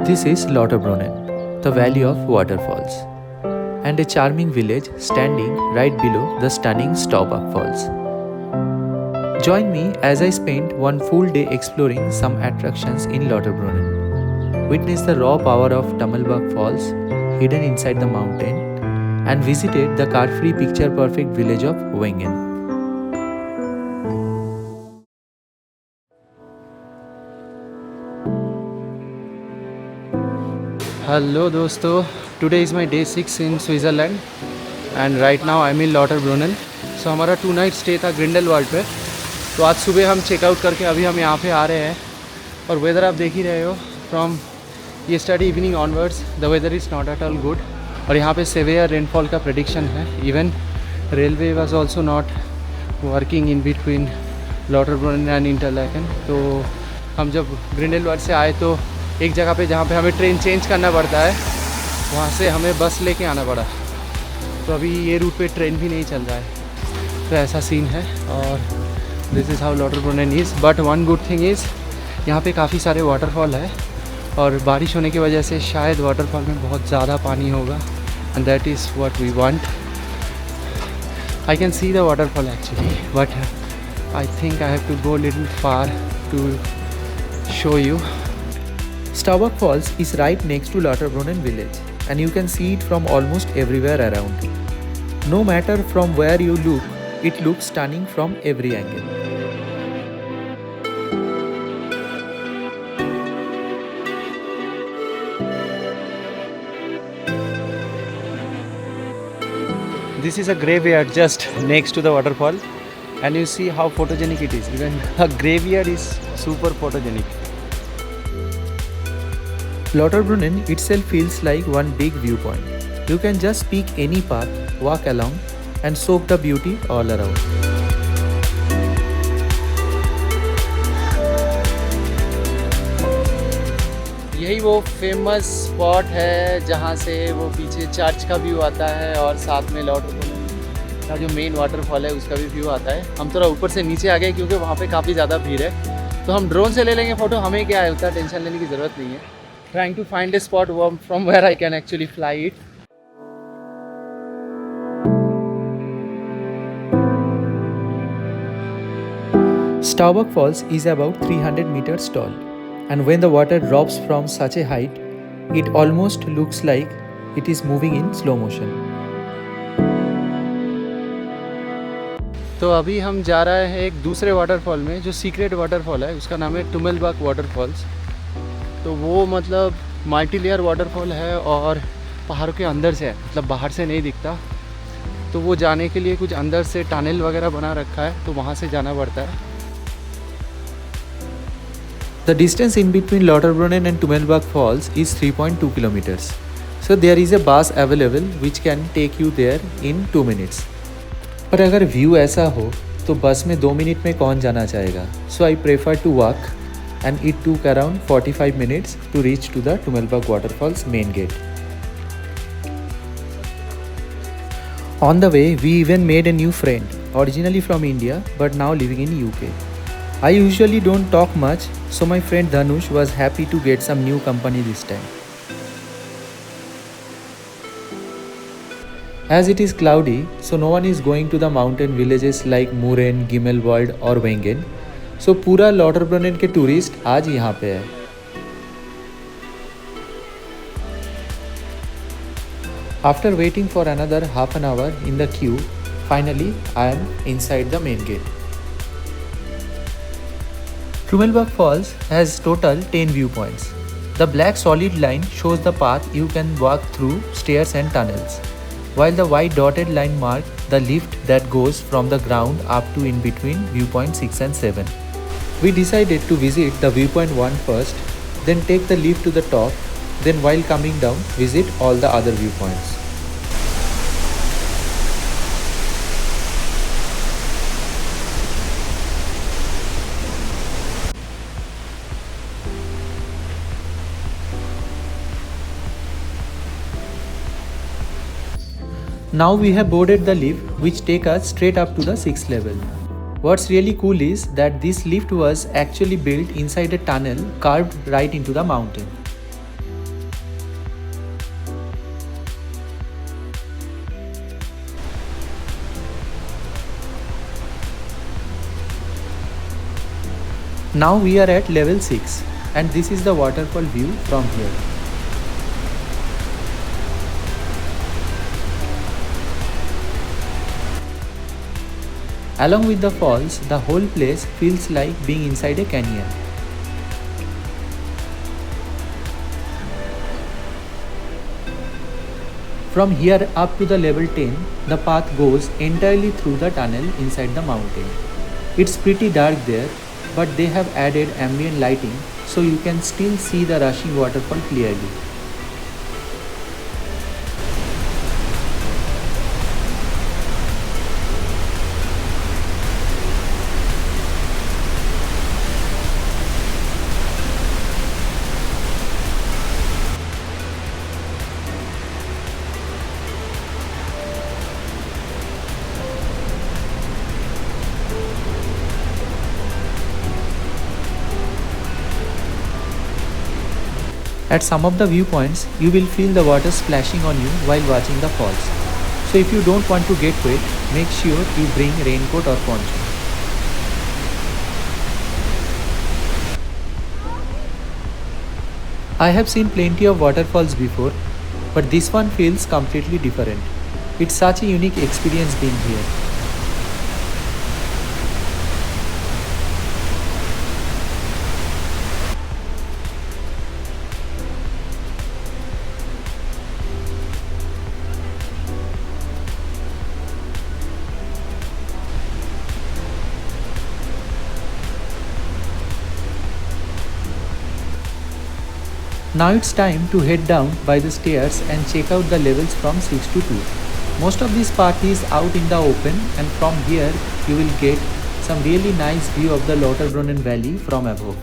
This is Lauterbrunnen, the Valley of Waterfalls, and a charming village standing right below the stunning Staubach Falls. Join me as I spend one full day exploring some attractions in Lauterbrunnen. Witness the raw power of Tummelbach Falls hidden inside the mountain and visited the car-free picture-perfect village of Wengen. Hello दोस्तों, today is my day 6 in Switzerland and right now I'm in Lauterbrunnen. So हमारा 2 night stay था Grindelwald पे. तो आज सुबह हम checkout करके अभी हम यहाँ पे आ रहे हैं और वेदर आप देख ही रहे हो. From yesterday evening onwards the weather is not at all good और यहाँ पे सेवियर रेनफॉल का प्रेडिक्शन है. Even railway was also not working in between Lauterbrunnen and Interlaken. तो हम जब ग्रिंडेलवाल्ड से आए तो एक जगह पे जहाँ पे हमें ट्रेन चेंज करना पड़ता है वहाँ से हमें बस लेके आना पड़ा. तो अभी ये रूट पे ट्रेन भी नहीं चल रहा है. तो ऐसा सीन है और this is how Lauterbrunnen is. But one good thing is यहाँ पे काफ़ी सारे वाटरफॉल है और बारिश होने की वजह से शायद वाटरफॉल में बहुत ज़्यादा पानी होगा and that is what we want. I can see the waterfall actually but I think I have to go little far to show you. Staubach Falls is right next to Lauterbrunnen village and you can see it from almost everywhere around. No matter from where you look, it looks stunning from every angle. This is a graveyard just next to the waterfall and you see how photogenic it is. Even a graveyard is super photogenic. Lauterbrunnen itself feels like one big viewpoint. You can just pick any path, walk along and soak the beauty all around. यही वो famous spot है जहाँ से वो पीछे church का view आता है और साथ में लॉटरब्रुनेन का जो मेन वाटरफॉल है उसका भी व्यू आता है. हम थोड़ा ऊपर से नीचे आ गए क्योंकि वहाँ पे काफ़ी ज़्यादा भीड़ है. तो हम ड्रोन से ले लेंगे फ़ोटो. हमें क्या है, उतना टेंशन लेने की ज़रूरत नहीं है. Trying to find a spot from where I can actually fly it. Staubach Falls is about 300 meters tall, and when the water drops from such a height, it almost looks like it is moving in slow motion. तो अभी हम जा रहे हैं एक दूसरे waterfall में जो सीक्रेट वाटरफॉल है. उसका नाम है टुमेलबाक वाटरफॉल्स. तो वो मतलब मल्टी लेयर वाटरफॉल है और पहाड़ों के अंदर से है, मतलब बाहर से नहीं दिखता. तो वो जाने के लिए कुछ अंदर से टनल वगैरह बना रखा है तो वहाँ से जाना पड़ता है. The distance in between Lauterbrunnen and Tummelbach Falls is 3.2 kilometers. So there is a bus available which can take you there in 2 minutes. पर अगर व्यू ऐसा हो तो बस में 2 मिनट में कौन जाना चाहेगा. So I prefer to walk. And it took around 45 minutes to reach to the Tummelbach Waterfalls main gate. On the way, we even made a new friend, originally from India but now living in UK. I usually don't talk much, so my friend Dhanush was happy to get some new company this time. As it is cloudy, so no one is going to the mountain villages like Muren, Gimmelwald or Wengen. So पूरा लॉटरब्रुनेन के tourist आज यहाँ पे है. After waiting for another half an hour in the queue, finally I am inside the main gate. Tummelbach Falls has total 10 viewpoints. The black solid line shows the path you can walk through stairs and tunnels, while the white dotted line mark the lift that goes from the ground up to in between viewpoint 6 and 7. We decided to visit the viewpoint 1 first, then take the lift to the top, then while coming down, visit all the other viewpoints. Now we have boarded the lift which take us straight up to the 6th level. What's really cool is that this lift was actually built inside a tunnel carved right into the mountain. Now we are at level 6 and this is the waterfall view from here. Along with the falls, the whole place feels like being inside a canyon. From here up to the level 10, the path goes entirely through the tunnel inside the mountain. It's pretty dark there, but they have added ambient lighting so you can still see the rushing waterfall clearly. At some of the viewpoints, you will feel the water splashing on you while watching the falls. So if you don't want to get wet, make sure you bring raincoat or poncho. I have seen plenty of waterfalls before, but this one feels completely different. It's such a unique experience being here. Now it's time to head down by the stairs and check out the levels from 6 to 2. Most of this part is out in the open and from here you will get some really nice view of the Lauterbrunnen Valley from above.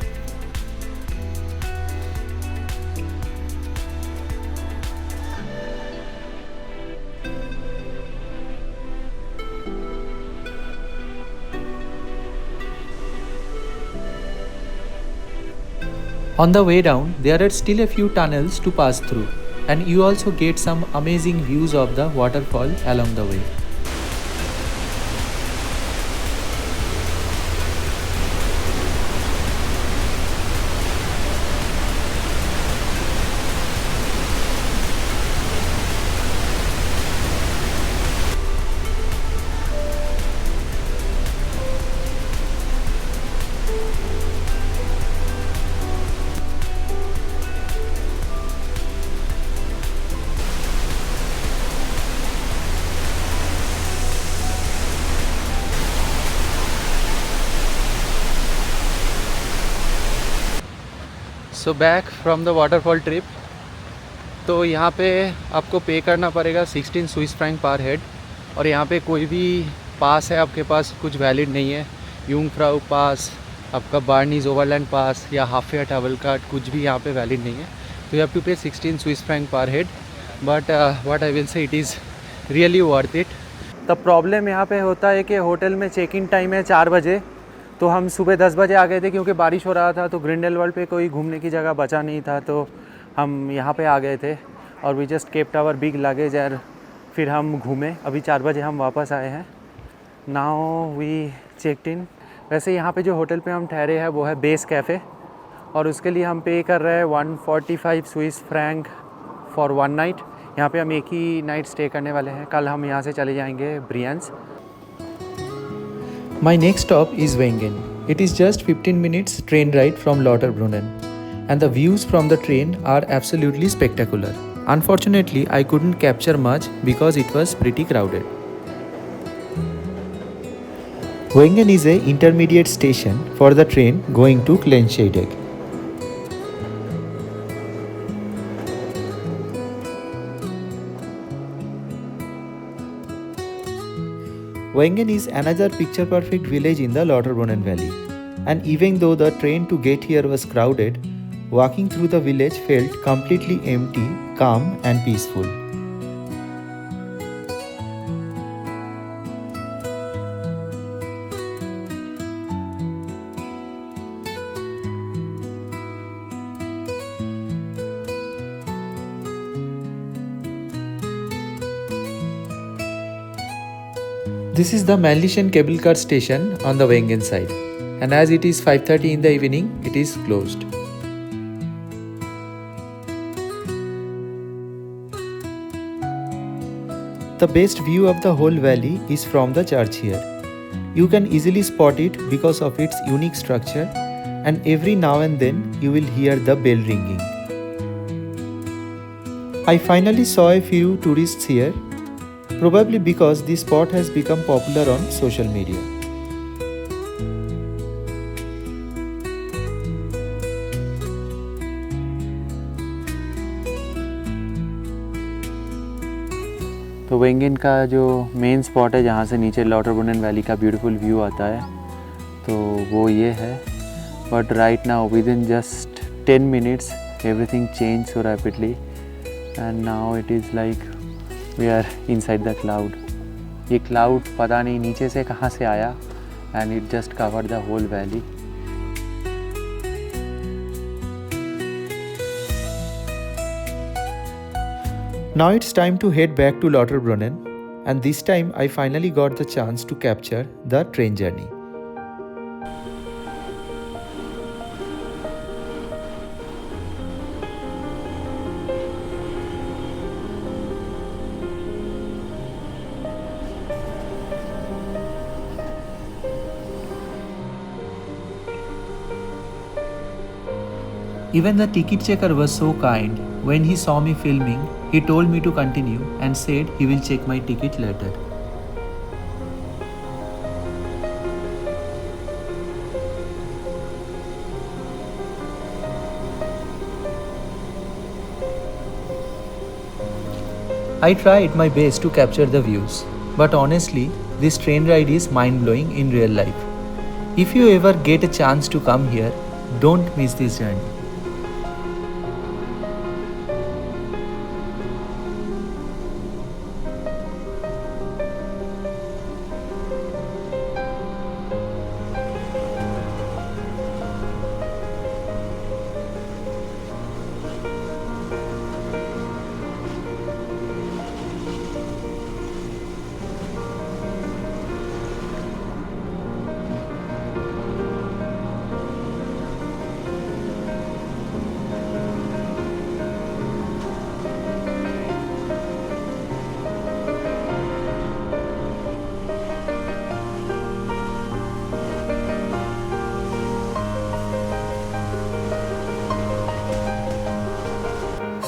On the way down, there are still a few tunnels to pass through, and you also get some amazing views of the waterfall along the way. So back from the waterfall trip. तो यहाँ पे आपको पे करना पड़ेगा 16 Swiss franc पर head, और यहाँ पे कोई भी पास है आपके पास कुछ वैलिड नहीं है। यूंगफ्राउ पास, आपका बार्नीज ओवरलैंड पास या हाफ फेयर ट्रैवल कार्ड कुछ भी यहाँ पे वैलिड नहीं है। तो यू हैव टू पे 16 स्विस फ्रैंक पर head, but what I will say it is really worth it. The problem यहाँ पे होता है कि होटल में चेक इन टाइम है 4 बजे, तो हम सुबह 10 बजे आ गए थे क्योंकि बारिश हो रहा था, तो ग्रिंडेलवाल्ड पे कोई घूमने की जगह बचा नहीं था, तो हम यहाँ पे आ गए थे और we just kept our big luggage और फिर हम घूमे। अभी 4 बजे हम वापस आए हैं। नाउ वी चेकड इन। वैसे यहाँ पे जो होटल पे हम ठहरे हैं वो है बेस कैफ़े, और उसके लिए हम पे कर रहे हैं 145 स्विस फ्रैंक फॉर 1 नाइट। यहाँ पे हम एक ही नाइट स्टे करने वाले हैं। कल हम यहाँ से चले जाएंगे ब्रियंस। My next stop is Wengen. It is just 15 minutes train ride from Lauterbrunnen, and the views from the train are absolutely spectacular. Unfortunately, I couldn't capture much because it was pretty crowded. Wengen is an intermediate station for the train going to Klenscheidegg. Wengen is another picture-perfect village in the Lauterbrunnen Valley, and even though the train to get here was crowded, walking through the village felt completely empty, calm and peaceful. This is the Mälnischen cable car station on the Wengen side. and as it is 5:30 in the evening, it is closed. The best view of the whole valley is from the church here. You can easily spot it because of its unique structure, and every now and then you will hear the bell ringing. I finally saw a few tourists here, probably because this spot has become popular on social media. तो वेंगन का जो main spot है जहाँ से नीचे Lauterbrunnen valley का beautiful view आता है, तो वो ये है. But right now with in just 10 minutes everything change so rapidly and now it is like we are inside the cloud. ये क्लाउड पता नहीं नीचे से कहाँ से आया and it just covered the whole valley. Now it's time to head back to Lauterbrunnen, and this time I finally got the chance to capture the train journey. Even the ticket checker was so kind. When he saw me filming, he told me to continue and said he will check my ticket later. I tried my best to capture the views, but honestly, this train ride is mind-blowing in real life. If you ever get a chance to come here, don't miss this journey.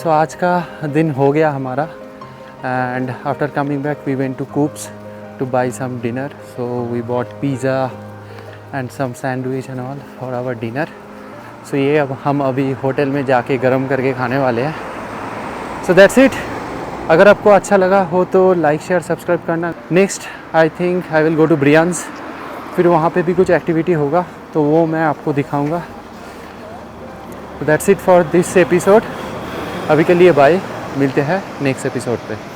So आज का दिन हो गया हमारा and after coming back we went to Coop's to buy some dinner. So we bought pizza and some sandwich and all for our dinner. So ये अब हम अभी होटल में जाके गर्म करके खाने वाले हैं. So that's it. अगर आपको अच्छा लगा हो तो लाइक शेयर सब्सक्राइब करना. Next I think I will go to Brienz. फिर वहाँ पे भी कुछ एक्टिविटी होगा तो वो मैं आपको दिखाऊँगा. That's it for this episode. अभी के लिए बाय. मिलते हैं नेक्स्ट एपिसोड पे.